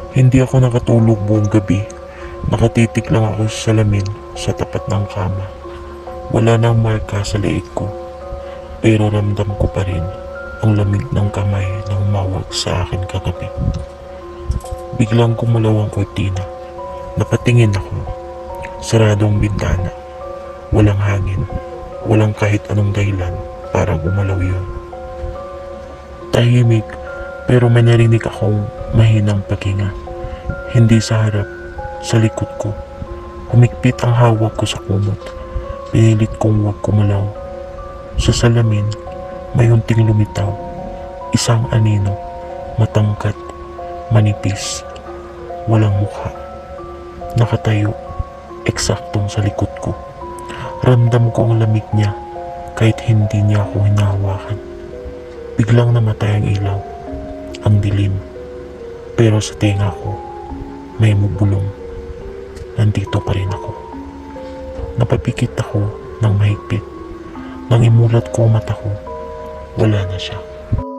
Hindi ako nakatulog buong gabi. Nakatitik lang ako sa salamin sa tapat ng kama. Wala nang marka sa leeg ko, pero ramdam ko pa rin ang lamig ng kamay na humawak sa akin kagabi. Biglang kumulaw ang kortina. Napatingin ako. Sarado ang bintana. Walang hangin. Walang kahit anong dahilan para gumalaw yun. Tahimik, pero may narinig akong mahinang paghinga. Hindi sa harap, sa likod ko. Humigpit ang hawak ko sa kumot. Pinilit kong huwag kumalaw. Sa salamin, may unting lumitaw. Isang anino, matangkat, manipis, walang mukha. Nakatayo, eksaktong sa likod ko. Ramdam ko ang lamig niya kahit hindi niya ako hinahawakan. Biglang namatay ang ilaw, ang dilim. Pero sa tenga ko, may mubulong. Nandito pa rin ako. Napapikit ako ng mahigpit. Nang imulat ko ang mata ko, wala na siya.